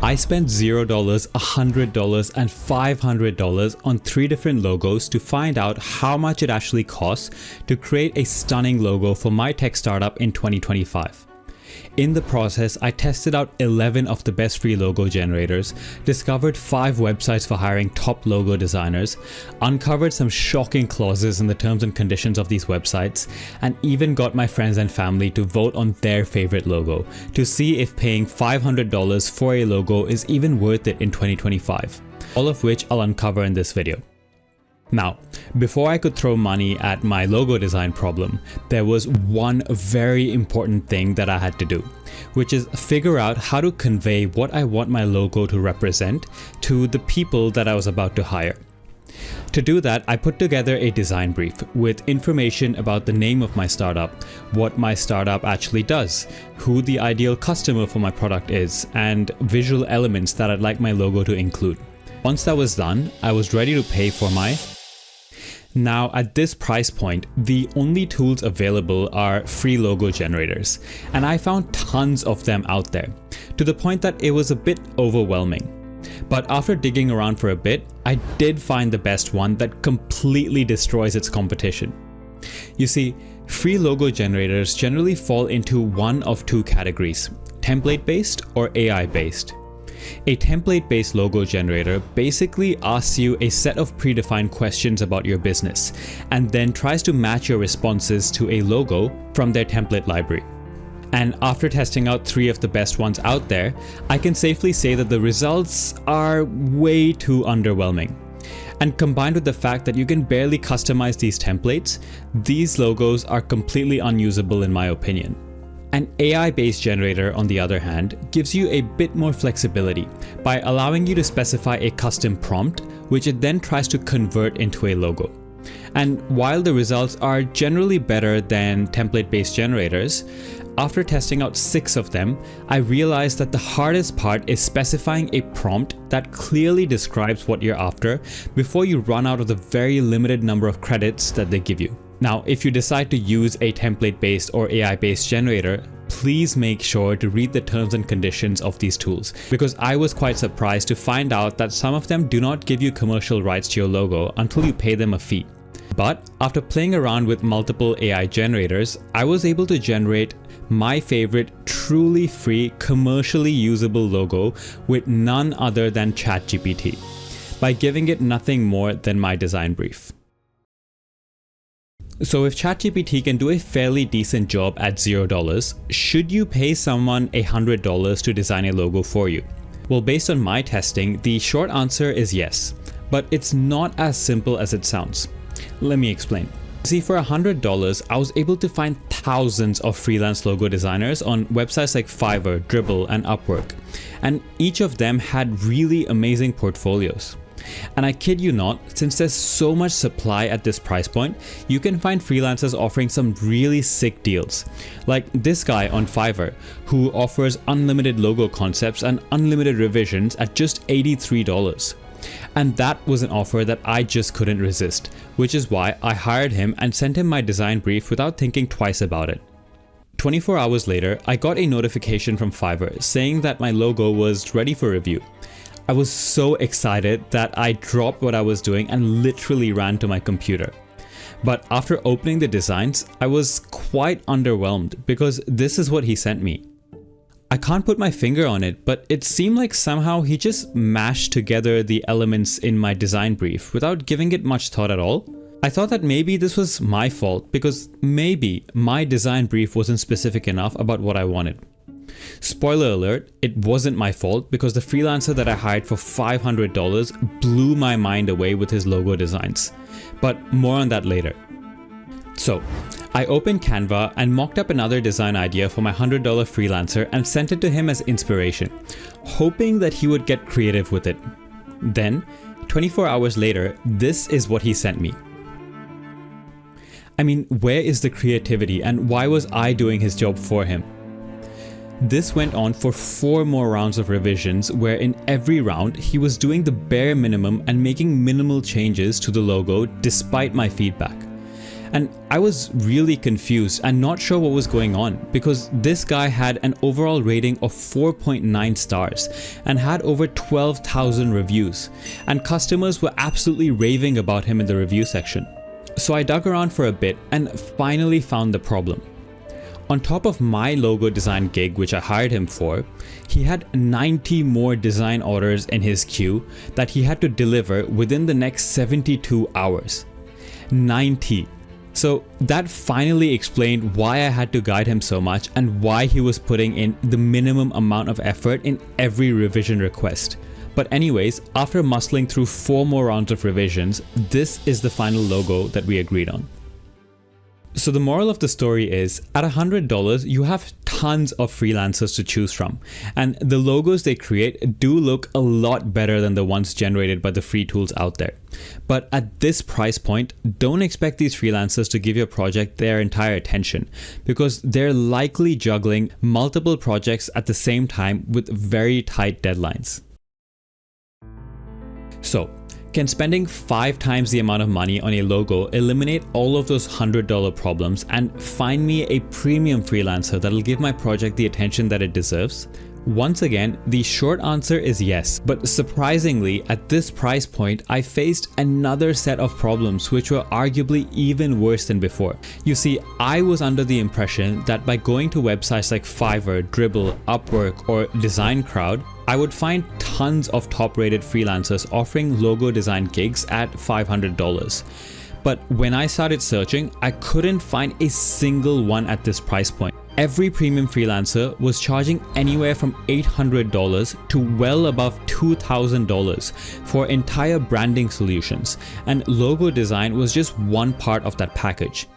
I spent $0, $100, and $500 on 3 different logos to find out how much it actually costs to create a stunning logo for my tech startup in 2025. In the process, I tested out 11 of the best free logo generators, discovered 5 websites for hiring top logo designers, uncovered some shocking clauses in the terms and conditions of these websites, and even got my friends and family to vote on their favorite logo to see if paying $500 for a logo is even worth it in 2025. All of which I'll uncover in this video. Now, before I could throw money at my logo design problem, there was one very important thing that I had to do, which is figure out how to convey what I want my logo to represent to the people that I was about to hire. To do that, I put together a design brief with information about the name of my startup, what my startup actually does, who the ideal customer for my product is, and visual elements that I'd like my logo to include. Once that was done, I was ready to pay for my... Now, at this price point, the only tools available are free logo generators, and I found tons of them out there, to the point that it was a bit overwhelming. But after digging around for a bit, I did find the best one that completely destroys its competition. You see, free logo generators generally fall into one of 2 categories: template-based or AI-based. A template-based logo generator basically asks you a set of predefined questions about your business and then tries to match your responses to a logo from their template library. And after testing out 3 of the best ones out there, I can safely say that the results are way too underwhelming. And combined with the fact that you can barely customize these templates, these logos are completely unusable in my opinion. An AI-based generator, on the other hand, gives you a bit more flexibility by allowing you to specify a custom prompt, which it then tries to convert into a logo. And while the results are generally better than template-based generators, after testing out 6 of them, I realized that the hardest part is specifying a prompt that clearly describes what you're after before you run out of the very limited number of credits that they give you. Now, if you decide to use a template-based or AI-based generator, please make sure to read the terms and conditions of these tools, because I was quite surprised to find out that some of them do not give you commercial rights to your logo until you pay them a fee. But after playing around with multiple AI generators, I was able to generate my favorite truly free, commercially usable logo with none other than ChatGPT, by giving it nothing more than my design brief. So if ChatGPT can do a fairly decent job at $0, should you pay someone $100 to design a logo for you? Well, based on my testing, the short answer is yes, but it's not as simple as it sounds. Let me explain. See, for $100, I was able to find thousands of freelance logo designers on websites like Fiverr, Dribbble, and Upwork, and each of them had really amazing portfolios. And I kid you not, since there's so much supply at this price point, you can find freelancers offering some really sick deals. Like this guy on Fiverr, who offers unlimited logo concepts and unlimited revisions at just $83. And that was an offer that I just couldn't resist, which is why I hired him and sent him my design brief without thinking twice about it. 24 hours later, I got a notification from Fiverr saying that my logo was ready for review. I was so excited that I dropped what I was doing and literally ran to my computer. But after opening the designs, I was quite underwhelmed because this is what he sent me. I can't put my finger on it, but it seemed like somehow he just mashed together the elements in my design brief without giving it much thought at all. I thought that maybe this was my fault because maybe my design brief wasn't specific enough about what I wanted. Spoiler alert, it wasn't my fault because the freelancer that I hired for $500 blew my mind away with his logo designs. But more on that later. So, I opened Canva and mocked up another design idea for my $100 freelancer and sent it to him as inspiration, hoping that he would get creative with it. Then, 24 hours later, this is what he sent me. I mean, where is the creativity and why was I doing his job for him? This went on for 4 more rounds of revisions where in every round he was doing the bare minimum and making minimal changes to the logo despite my feedback. And I was really confused and not sure what was going on because this guy had an overall rating of 4.9 stars and had over 12,000 reviews, and customers were absolutely raving about him in the review section. So I dug around for a bit and finally found the problem. On top of my logo design gig, which I hired him for, he had 90 more design orders in his queue that he had to deliver within the next 72 hours. 90. So that finally explained why I had to guide him so much and why he was putting in the minimum amount of effort in every revision request. But anyways, after muscling through 4 more rounds of revisions, this is the final logo that we agreed on. So the moral of the story is, at $100, you have tons of freelancers to choose from, and the logos they create do look a lot better than the ones generated by the free tools out there. But at this price point, don't expect these freelancers to give your project their entire attention, because they're likely juggling multiple projects at the same time with very tight deadlines. So, can spending 5 times the amount of money on a logo eliminate all of those $100 problems and find me a premium freelancer that'll give my project the attention that it deserves? Once again, the short answer is yes, but surprisingly, at this price point, I faced another set of problems which were arguably even worse than before. You see, I was under the impression that by going to websites like Fiverr, Dribbble, Upwork, or Design Crowd, I would find tons of top-rated freelancers offering logo design gigs at $500. But when I started searching, I couldn't find a single one at this price point. Every premium freelancer was charging anywhere from $800 to well above $2,000 for entire branding solutions, and logo design was just one part of that package.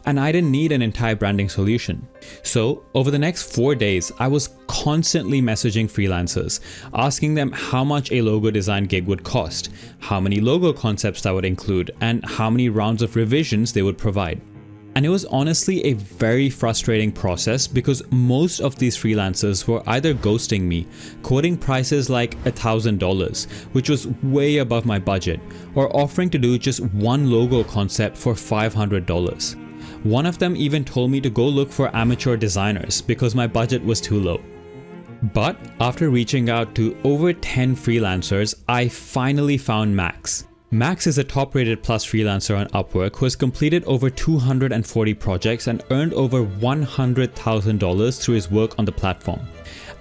And I didn't need an entire branding solution. So over the next 4 days, I was constantly messaging freelancers, asking them how much a logo design gig would cost, how many logo concepts that would include, and how many rounds of revisions they would provide. And it was honestly a very frustrating process because most of these freelancers were either ghosting me, quoting prices like $1,000, which was way above my budget, or offering to do just one logo concept for $500. One of them even told me to go look for amateur designers because my budget was too low. But after reaching out to over 10 freelancers, I finally found Max. Max is a top-rated plus freelancer on Upwork who has completed over 240 projects and earned over $100,000 through his work on the platform.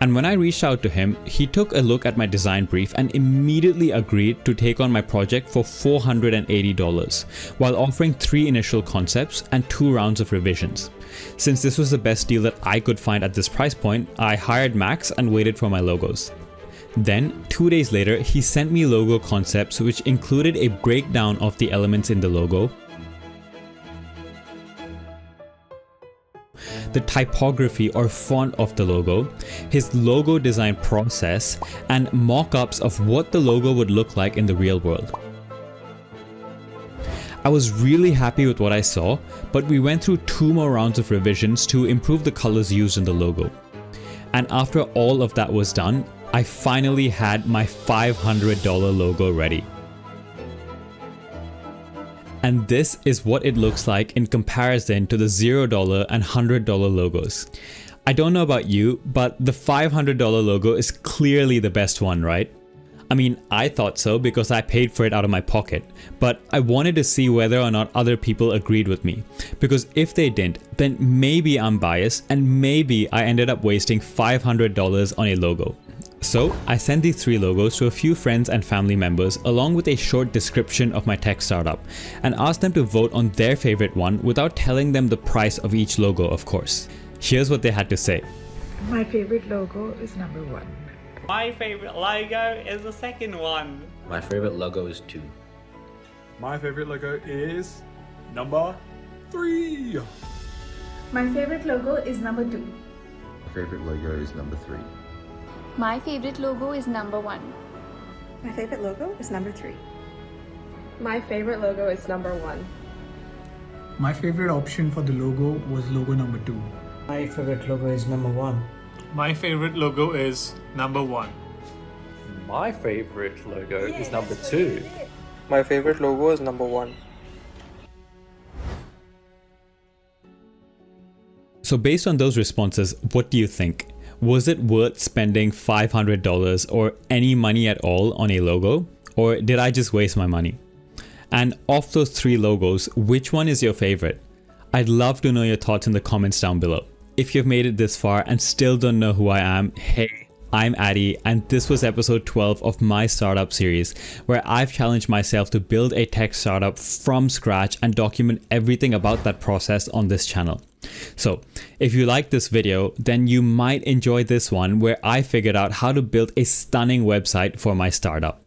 And when I reached out to him, he took a look at my design brief and immediately agreed to take on my project for $480, while offering 3 initial concepts and 2 rounds of revisions. Since this was the best deal that I could find at this price point, I hired Max and waited for my logos. Then, 2 days later, he sent me logo concepts which included a breakdown of the elements in the logo, the typography or font of the logo, his logo design process, and mock-ups of what the logo would look like in the real world. I was really happy with what I saw, but we went through 2 more rounds of revisions to improve the colors used in the logo. And after all of that was done, I finally had my $500 logo ready. And this is what it looks like in comparison to the $0 and $100 logos. I don't know about you, but the $500 logo is clearly the best one, right? I mean, I thought so because I paid for it out of my pocket, but I wanted to see whether or not other people agreed with me, because if they didn't, then maybe I'm biased and maybe I ended up wasting $500 on a logo. So I sent these 3 logos to a few friends and family members along with a short description of my tech startup and asked them to vote on their favorite one without telling them the price of each logo, of course. Here's what they had to say. My favorite logo is number 1. My favorite logo is the second one. My favorite logo is 2. My favorite logo is number 3. My favorite logo is number 2. My favorite logo is number 3. My favorite logo is number 1. My favorite logo is number 3. My favorite logo is number 1. My favorite option for the logo was logo number 2. My favorite logo is number 1. My favorite logo is number 1. My favorite logo is number 2. My favorite logo is number 1. So based on those responses, what do you think? Was it worth spending $500 or any money at all on a logo? Or did I just waste my money? And of those 3 logos, which one is your favorite? I'd love to know your thoughts in the comments down below. If you've made it this far and still don't know who I am, hey, I'm Addy, and this was episode 12 of my startup series, where I've challenged myself to build a tech startup from scratch and document everything about that process on this channel. So if you like this video, then you might enjoy this one where I figured out how to build a stunning website for my startup.